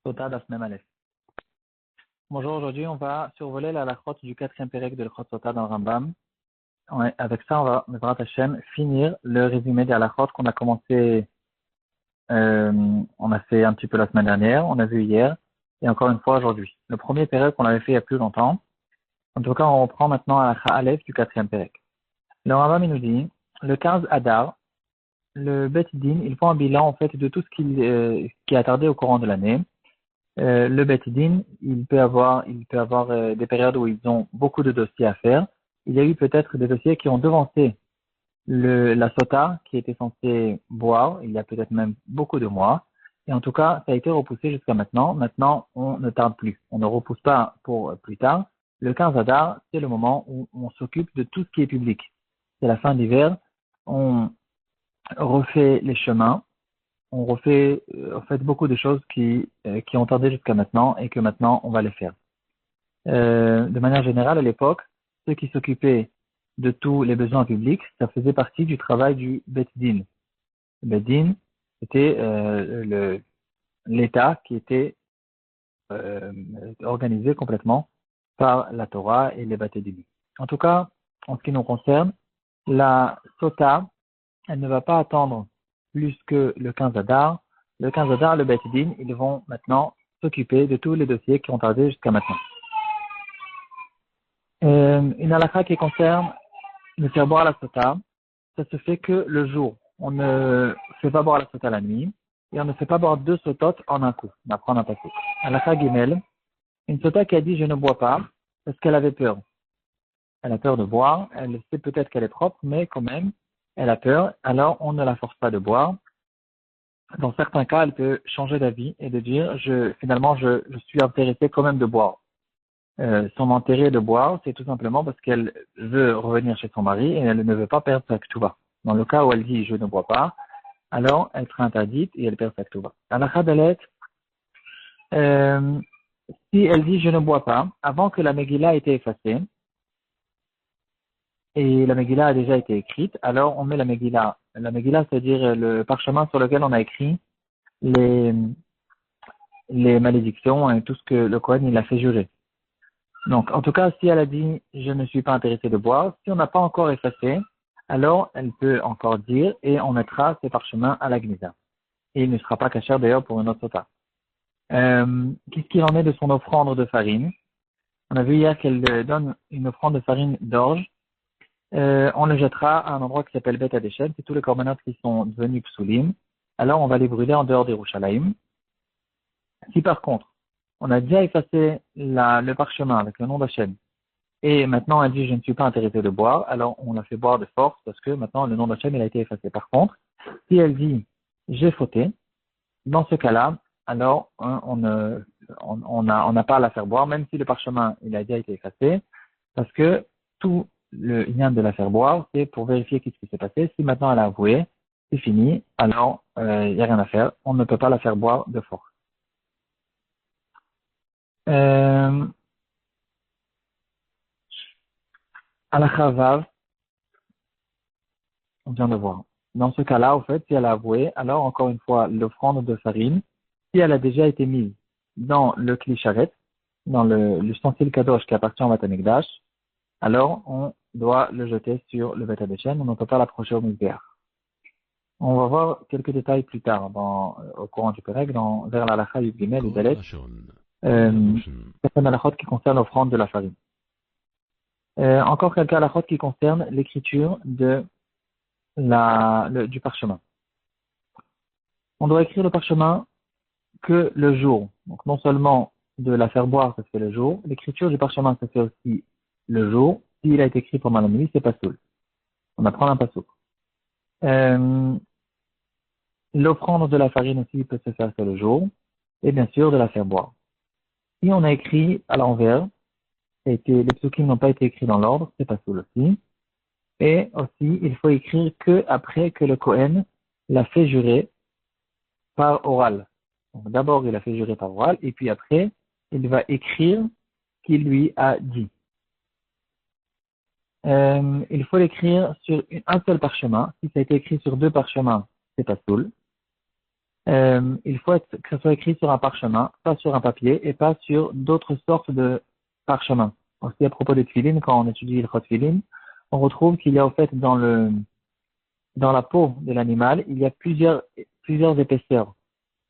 Sota Daf Mem Aleph. Bonjour, aujourd'hui on va survoler la halachot du quatrième pérec de l'Chot Sota dans le Rambam. Avec ça, on va, Bezrat Hashem, finir le résumé des halachot qu'on a commencé, on a fait un petit peu la semaine dernière, on a vu hier, et encore une fois aujourd'hui. Le premier pérec on l'avait fait il y a plus longtemps. En tout cas, on reprend maintenant halakha Aleph du quatrième pérec. Le Rambam il nous dit, le 15 Adar, le Bet Din, il faut un bilan en fait de tout ce qui a tardé au courant de l'année. Le Bet Din, il peut avoir des périodes où ils ont beaucoup de dossiers à faire. Il y a eu peut-être des dossiers qui ont devancé la sota qui était censée boire, il y a peut-être même beaucoup de mois. Et en tout cas, ça a été repoussé jusqu'à maintenant. Maintenant, on ne tarde plus. On ne repousse pas pour plus tard. Le 15 Adar, c'est le moment où on s'occupe de tout ce qui est public. C'est la fin d'hiver. On refait les chemins. On refait en fait beaucoup de choses qui ont tardé jusqu'à maintenant et que maintenant on va les faire. De manière générale, à l'époque, ceux qui s'occupaient de tous les besoins publics, ça faisait partie du travail du Bet Din. Le Bet Din, c'était l'État qui était euh, organisé complètement par la Torah et les Bate Din. En tout cas, en ce qui nous concerne, la Sota, elle ne va pas attendre plus que le 15 Adar. Le 15 Adar, le Bet Din, ils vont maintenant s'occuper de tous les dossiers qui ont tardé jusqu'à maintenant. Une halakha qui concerne le faire boire la sota, ça se fait que le jour. On ne fait pas boire la sota la nuit et on ne fait pas boire deux sototes en un coup. On apprend un passage. Halakha Gimel, une sota qui a dit je ne bois pas parce qu'elle avait peur. Elle a peur de boire, elle sait peut-être qu'elle est propre, mais quand même, elle a peur, alors on ne la force pas de boire. Dans certains cas, elle peut changer d'avis et de dire, finalement, je suis intéressée quand même de boire. Son intérêt de boire, c'est tout simplement parce qu'elle veut revenir chez son mari et elle ne veut pas perdre sa ktuva. Dans le cas où elle dit, je ne bois pas, alors elle sera interdite et elle perd sa ktuva. Halakha Dalet, si elle dit, je ne bois pas, avant que la Megillah ait été effacée, et la Megillah a déjà été écrite, alors on met la Megillah. La Megillah, c'est-à-dire le parchemin sur lequel on a écrit les malédictions et tout ce que le Kohen il a fait jurer. Donc, en tout cas, si elle a dit « je ne suis pas intéressée de boire », si on n'a pas encore effacé, alors elle peut encore dire et on mettra ces parchemins à la Gnisa. Et il ne sera pas cachère d'ailleurs pour une autre sota. Qu'est-ce qu'il en est de son offrande de farine? On a vu hier qu'elle donne une offrande de farine d'orge. On le jettera à un endroit qui s'appelle Bet Adeshem. C'est tous les corbanotes qui sont devenus psulim. Alors on va les brûler en dehors des Yerushalayim. Si par contre, on a déjà effacé le parchemin avec le nom d'Hachem, et maintenant elle dit je ne suis pas intéressé de boire, alors on la fait boire de force parce que maintenant le nom d'Hachem il a été effacé. Par contre, si elle dit j'ai fauté, dans ce cas-là, alors on n'a pas à la faire boire, même si le parchemin il a déjà été effacé, parce que tout le lien de la faire boire, c'est pour vérifier qu'est-ce qui s'est passé. Si maintenant elle a avoué, c'est fini, alors il n'y a rien à faire, on ne peut pas la faire boire de force. Halakha Vav, on vient de voir. Dans ce cas-là, au fait, si elle a avoué, alors encore une fois, l'offrande de farine, si elle a déjà été mise dans le kli-sharet, dans l'ustensile kadosh qui appartient au Matamikdash, alors on doit le jeter sur le Bet Hadeshen, on ne peut pas l'approcher au Mizbeach. On va voir quelques détails plus tard au courant du Perek, vers la Halakha Yud Gimel et Dalet, certaines halachot qui concernent l'offrande de la farine. Encore quelques halachot qui concernent l'écriture du parchemin. On doit écrire le parchemin que le jour. Donc non seulement de la faire boire, ça se fait le jour, l'écriture du parchemin, ça se fait aussi le jour. S'il a été écrit pendant la nuit, c'est pas soul. On apprend un pasouk. L'offrande de la farine aussi peut se faire que le jour, et bien sûr de la faire boire. Si on a écrit à l'envers, les psukim n'ont pas été écrits dans l'ordre, c'est pas soul aussi. Et aussi, il faut écrire que après que le Kohen l'a fait jurer par oral. Donc, d'abord, il a fait jurer par oral, et puis après, il va écrire ce qu'il lui a dit. Il faut l'écrire sur un seul parchemin. Si ça a été écrit sur deux parchemins, c'est pas soul. Il faut que ça soit écrit sur un parchemin, pas sur un papier et pas sur d'autres sortes de parchemins. Aussi à propos des tefilines, quand on étudie le tefilin, on retrouve qu'il y a au fait dans la peau de l'animal, il y a plusieurs épaisseurs.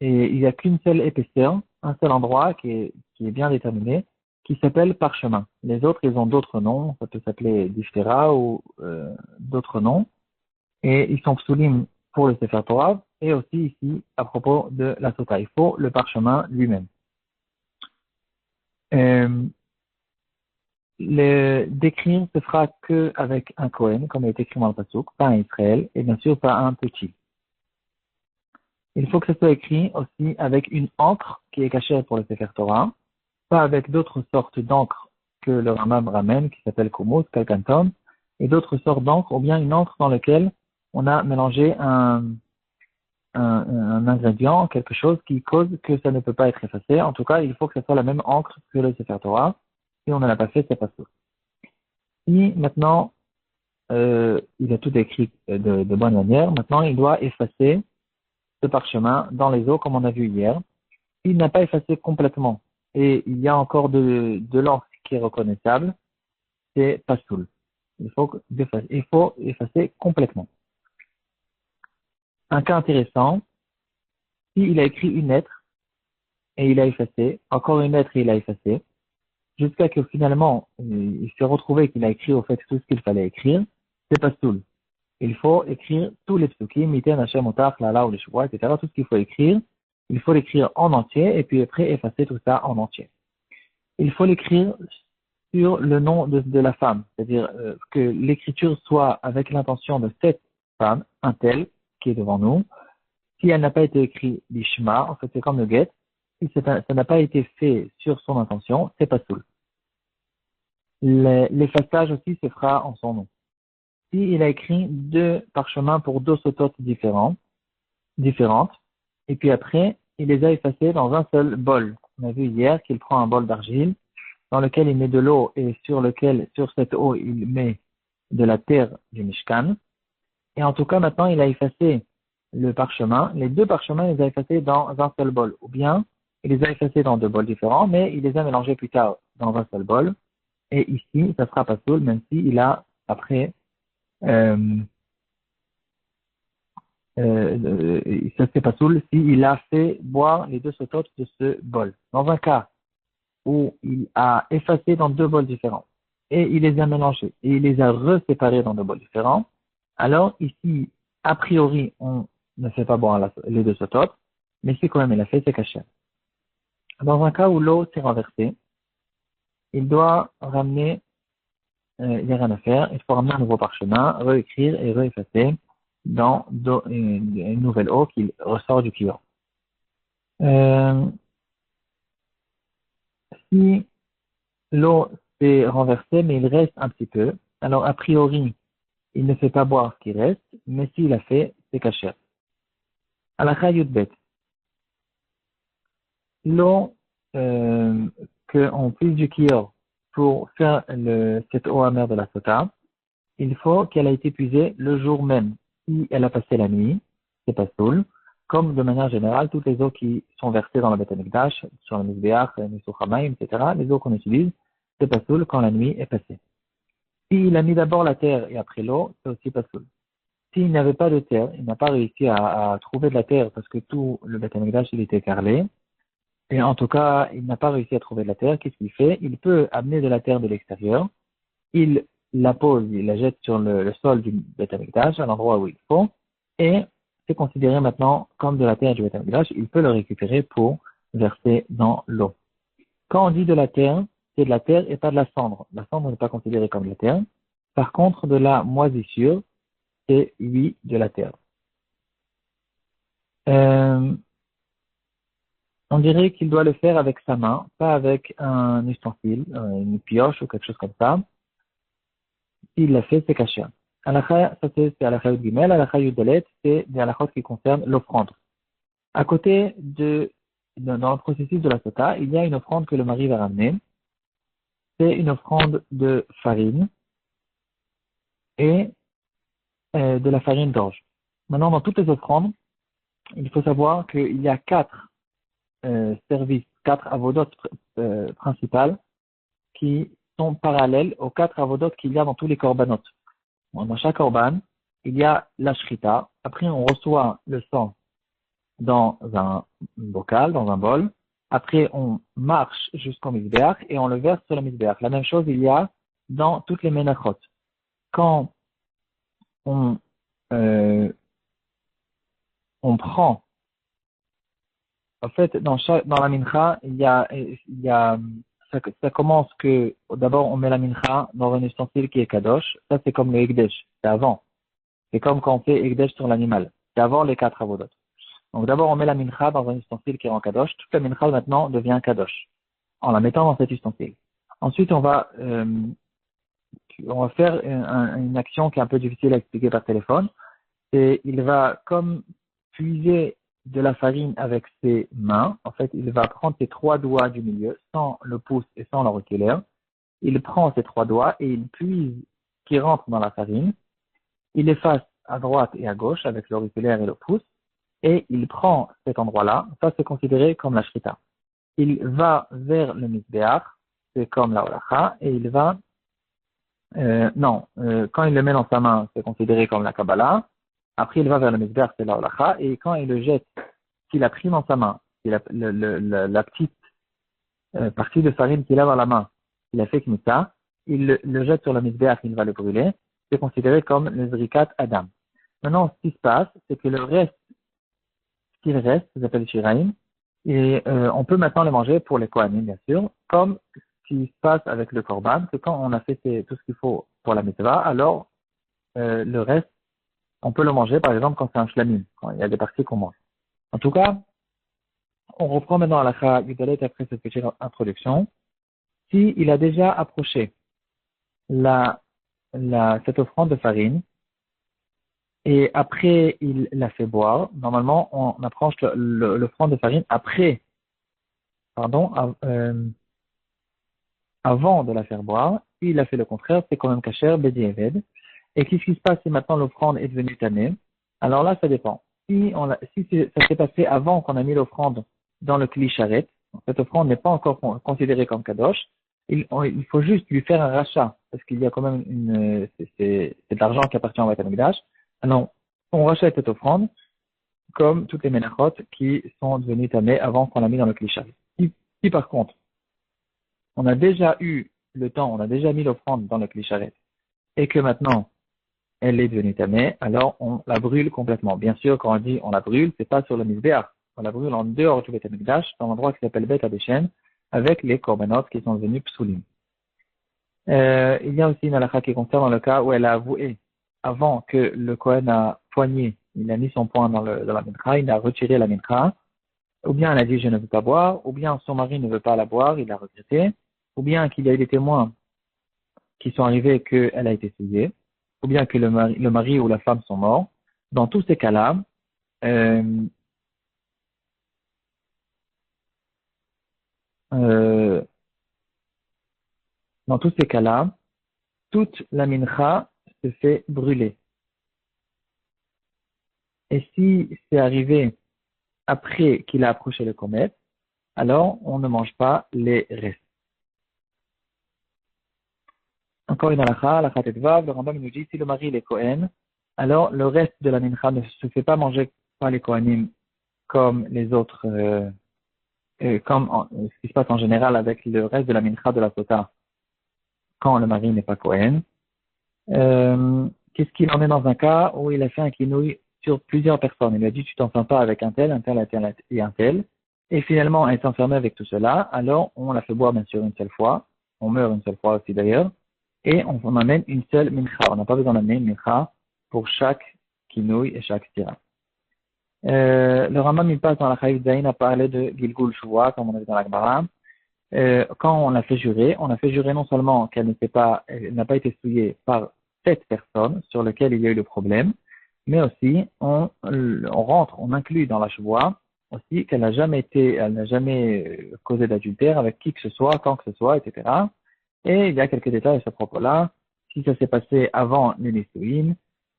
Et il n'y a qu'une seule épaisseur, un seul endroit qui est bien déterminé, qui s'appelle parchemin. Les autres, ils ont d'autres noms, ça peut s'appeler diphtéra ou d'autres noms. Et ils sont psoulim pour le Sefer Torah, et aussi ici, à propos de la Sota. Il faut le parchemin lui-même. Euh, D'écrire se fera que avec un Kohen, comme il est écrit dans le Pasuk, pas un Israël, et bien sûr pas un petit. Il faut que ce soit écrit aussi avec une encre qui est cachée pour le Sefer Torah, pas avec d'autres sortes d'encre que le Rambam ramène, qui s'appelle Kumut, Kalkanton, et d'autres sortes d'encre, ou bien une encre dans laquelle on a mélangé un ingrédient, quelque chose qui cause que ça ne peut pas être effacé. En tout cas, il faut que ce soit la même encre que le Sefer Torah. Si on ne l'a pas fait, c'est pas ça. Si maintenant, il a tout écrit de bonne manière, maintenant il doit effacer ce parchemin dans les eaux, comme on a vu hier. Il n'a pas effacé complètement et il y a encore de l'encre qui est reconnaissable, c'est pasoul. Il faut effacer complètement. Un cas intéressant, s'il a écrit une lettre et il a effacé, encore une lettre et il a effacé, jusqu'à que finalement il s'est retrouvé qu'il a écrit au fait tout ce qu'il fallait écrire, c'est pasoul. Il faut écrire tous les psukim, miten, Hashem, otach, lala ou les chouva, etc. Tout ce qu'il faut écrire, il faut l'écrire en entier et puis après effacer tout ça en entier. Il faut l'écrire sur le nom de la femme, c'est-à-dire que l'écriture soit avec l'intention de cette femme, un tel, qui est devant nous. Si elle n'a pas été écrite l'ishma, en fait c'est comme le get, si ça n'a pas été fait sur son intention, c'est pas soul. L'effaçage aussi se fera en son nom. S'il a écrit deux parchemins pour deux sototes différentes, et puis après, il les a effacés dans un seul bol. On a vu hier qu'il prend un bol d'argile, dans lequel il met de l'eau et sur cette eau, il met de la terre du Mishkan. Et en tout cas, maintenant, il a effacé le parchemin. Les deux parchemins, il les a effacés dans un seul bol. Ou bien, il les a effacés dans deux bols différents, mais il les a mélangés plus tard dans un seul bol. Et ici, ça sera pas soul, même s'il a, après, euh, ça c'est pas soul, s'il a fait boire les deux sototes de ce bol. Dans un cas où il a effacé dans deux bols différents, et il les a mélangés, et il les a reséparés dans deux bols différents, alors ici, a priori, on ne fait pas boire les deux sototes, mais si quand même il a fait, c'est caché. Dans un cas où l'eau s'est renversée, il doit ramener, il n'y a rien à faire, il faut ramener un nouveau parchemin, réécrire et réeffacer dans une nouvelle eau qui ressort du client. Si l'eau s'est renversée, mais il reste un petit peu, alors a priori, il ne fait pas boire ce qui reste, mais s'il a fait, c'est caché. Alakha Yudbet. L'eau qu'on puise du kior pour faire cette eau amère de la sota, il faut qu'elle ait été puisée le jour même. Si elle a passé la nuit, c'est pas soul. Comme de manière générale, toutes les eaux qui sont versées dans la Beth Amikdash, sur le Mizbeach, le Misuchamaim, etc., les eaux qu'on utilise, c'est pas soul quand la nuit est passée. S'il a mis d'abord la terre et après l'eau, c'est aussi pas soul. S'il n'avait pas de terre, il n'a pas réussi à trouver de la terre parce que tout le Beth Amikdash, il était carrelé, et en tout cas, il n'a pas réussi à trouver de la terre, qu'est-ce qu'il fait? Il peut amener de la terre de l'extérieur, il la pose, il la jette sur le sol du Beth Amikdash, à l'endroit où il faut, et c'est considéré maintenant comme de la terre du Beth Amikdash, il peut le récupérer pour verser dans l'eau. Quand on dit de la terre, c'est de la terre et pas de la cendre. La cendre n'est pas considérée comme de la terre. Par contre, de la moisissure, c'est oui de la terre. Euh, on dirait qu'il doit le faire avec sa main, pas avec un ustensile, une pioche ou quelque chose comme ça. S'il l'a fait, c'est caché. Alakha, ça c'est Alakha Yud Gimel. Alakha Yud Dalet, c'est des alakhot qui concernent l'offrande. À côté dans le processus de la sota, il y a une offrande que le mari va ramener. C'est une offrande de farine et de la farine d'orge. Maintenant, dans toutes les offrandes, il faut savoir qu'il y a quatre services, quatre avodotes principales qui sont parallèles aux quatre avodotes qu'il y a dans tous les korbanot. Dans chaque korban, il y a la shrita. Après, on reçoit le sang dans un bocal, dans un bol. Après, on marche jusqu'au misbeach et on le verse sur le misbeach. La même chose, il y a dans toutes les menachot. Quand on, euh, on prend, en fait, dans la mincha, ça commence que, d'abord, on met la mincha dans un ustensile qui est kadosh. Ça, c'est comme le ekdesh. C'est avant. C'est comme quand on fait ekdesh sur l'animal. C'est avant les quatre avodot. Donc d'abord, on met la mincha dans un ustensile qui est en kadosh. Toute la mincha maintenant devient kadosh en la mettant dans cet ustensile. Ensuite, on va faire une action qui est un peu difficile à expliquer par téléphone. Et il va comme puiser de la farine avec ses mains. En fait, il va prendre ses trois doigts du milieu, sans le pouce et sans l'auriculaire. Il prend ses trois doigts et il puise qui rentre dans la farine. Il efface à droite et à gauche avec l'auriculaire et le pouce. Et il prend cet endroit-là, ça c'est considéré comme la shrita. Il va vers le misbeach, c'est comme la holacha, et il va, quand il le met dans sa main, c'est considéré comme la kabbalah. Après, il va vers le misbeach, c'est la holacha, et quand il le jette, qu'il a pris dans sa main, la petite partie de farine qu'il a dans la main, il a fait knita, il le jette sur le misbeach, il va le brûler, c'est considéré comme le zrikat adam. Maintenant, ce qui se passe, c'est que le reste qu'il reste, ça s'appelle shiraim, et on peut maintenant le manger pour les kohanim, bien sûr, comme ce qui se passe avec le korban, que quand on a fait tout ce qu'il faut pour la mitzvah, alors le reste, on peut le manger, par exemple, quand c'est un shlamim, quand il y a des parties qu'on mange. En tout cas, on reprend maintenant à la Cha Yudalet après cette petite introduction. Si il a déjà approché cette offrande de farine, et après, il l'a fait boire. Normalement, on approche l'offrande de farine avant de la faire boire. S'il a fait le contraire, c'est quand même kasher, bedi eved. Et qu'est-ce qui se passe si maintenant l'offrande est devenue tannée? Alors là, ça dépend. Si ça s'est passé avant qu'on a mis l'offrande dans le kli sharet, cette offrande n'est pas encore considérée comme kadosh, il faut juste lui faire un rachat, parce qu'il y a quand même c'est de l'argent qui appartient au Beit HaMikdash. Alors, on rachète cette offrande, comme toutes les menachot qui sont devenues tamées avant qu'on l'a mis dans le kli sharet. Si par contre, on a déjà eu le temps, on a déjà mis l'offrande dans le kli sharet, et que maintenant, elle est devenue tamée, alors on la brûle complètement. Bien sûr, quand on dit on la brûle, c'est pas sur le misbeach. On la brûle en dehors du Beit HaMikdash, dans l'endroit qui s'appelle Beit HaBeshen, avec les korbanot qui sont devenus psulim. Il y a aussi une halakha qui concerne le cas où elle a avoué, avant que le Kohen a poigné, il a mis son poing dans la mincha, il a retiré la mincha, ou bien elle a dit je ne veux pas boire, ou bien son mari ne veut pas la boire, il l'a regretté, ou bien qu'il y a eu des témoins qui sont arrivés qu'elle a été souillée, ou bien que le mari ou la femme sont morts. Dans tous ces cas-là, euh, euh, dans tous ces cas-là, toute la mincha se fait brûler. Et si c'est arrivé après qu'il a approché le comète, alors on ne mange pas les restes. Encore une halakha, halakha tetvav, le Rambam nous dit, si le mari est Kohen, alors le reste de la mincha ne se fait pas manger par les Kohanim comme les autres, ce qui se passe en général avec le reste de la mincha de la sota quand le mari n'est pas Kohen. Qu'est-ce qu'il en est dans un cas où il a fait un kinouï sur plusieurs personnes? Il a dit, tu t'enfermes pas avec un tel et un tel. Et finalement, elle s'est enfermée avec tout cela. Alors, on la fait boire bien sûr une seule fois. On meurt une seule fois aussi d'ailleurs. Et on amène une seule mincha. On n'a pas besoin d'amener une mincha pour chaque kinouï et chaque stira. Le Rambam, il passe dans la Chaïf Zayin à parler de Gilgul Shuvah, comme on a vu dans la Gemara. Quand on l'a fait jurer non seulement qu'elle n'a pas été souillée par cette personne sur laquelle il y a eu le problème, mais aussi on inclut dans la Shuvah aussi qu'elle n'a jamais causé d'adultère avec qui que ce soit, quand que ce soit, etc. Et il y a quelques détails à ce propos-là. Si ça s'est passé avant le Nisuin,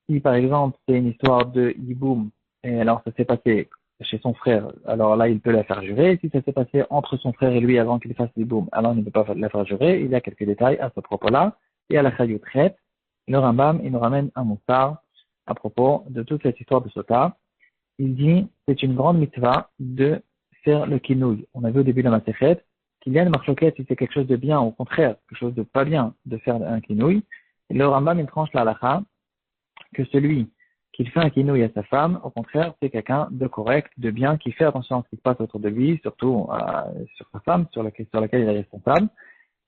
si par exemple c'est une histoire de Yiboum, et alors ça s'est passé chez son frère, alors là, il peut la faire jurer. Si ça s'est passé entre son frère et lui avant qu'il fasse les boum, alors il ne peut pas la faire jurer. Il y a quelques détails à ce propos-là. Et à la Chayut traite, le Rambam, il nous ramène un moussard à propos de toute cette histoire de Sota. Il dit, c'est une grande mitzvah de faire le kinouï. On a vu au début de la Masechet qu'il y a une marloquette si c'est quelque chose de bien, au contraire, quelque chose de pas bien de faire un kinouï. Et le Rambam, il tranche la halakha que celui qui fait un kinouï à sa femme, au contraire, c'est quelqu'un de correct, de bien, qui fait attention à ce qui se passe autour de lui, surtout sur sa femme, sur laquelle il est responsable.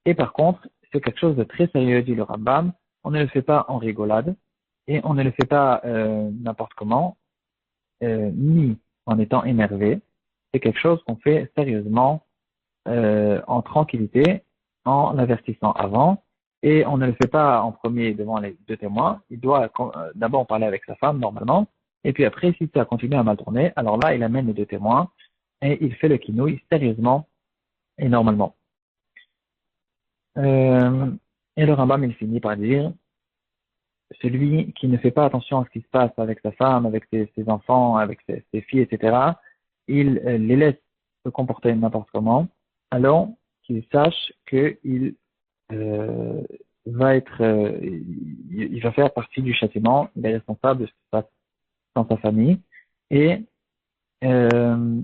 Et par contre, c'est quelque chose de très sérieux, dit le Rambam. On ne le fait pas en rigolade et on ne le fait pas n'importe comment, ni en étant énervé. C'est quelque chose qu'on fait sérieusement, en tranquillité, en l'avertissant avant. Et on ne le fait pas en premier devant les deux témoins. Il doit d'abord parler avec sa femme normalement. Et puis après, si ça continue à mal tourner, alors là, il amène les deux témoins et il fait le kinouï sérieusement et normalement. Et le Rambam, il finit par dire, celui qui ne fait pas attention à ce qui se passe avec sa femme, avec ses enfants, avec ses filles, etc., il les laisse se comporter n'importe comment, alors qu'il sache qu'il euh, il va faire partie du châtiment, il est responsable de ce qui se passe dans sa famille, et euh,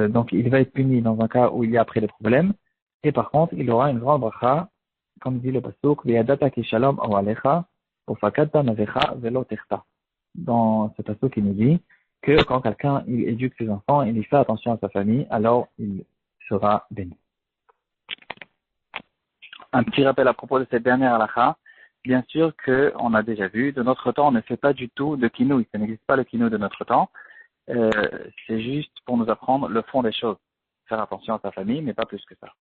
donc il va être puni dans un cas où il y a après des problèmes, et par contre, il aura une grande bracha, comme dit le pasuk, Ve'yadata ki shalom awalecha, ufakadta navecha velo techta. Dans ce pasuk, il nous dit que quand quelqu'un il éduque ses enfants, il y fait attention à sa famille, alors il sera béni. Un petit rappel à propos de cette dernière halakha. Bien sûr qu'on a déjà vu, de notre temps, on ne fait pas du tout de kinouï. Ça n'existe pas le kinouï de notre temps. C'est juste pour nous apprendre le fond des choses. Faire attention à sa famille, mais pas plus que ça.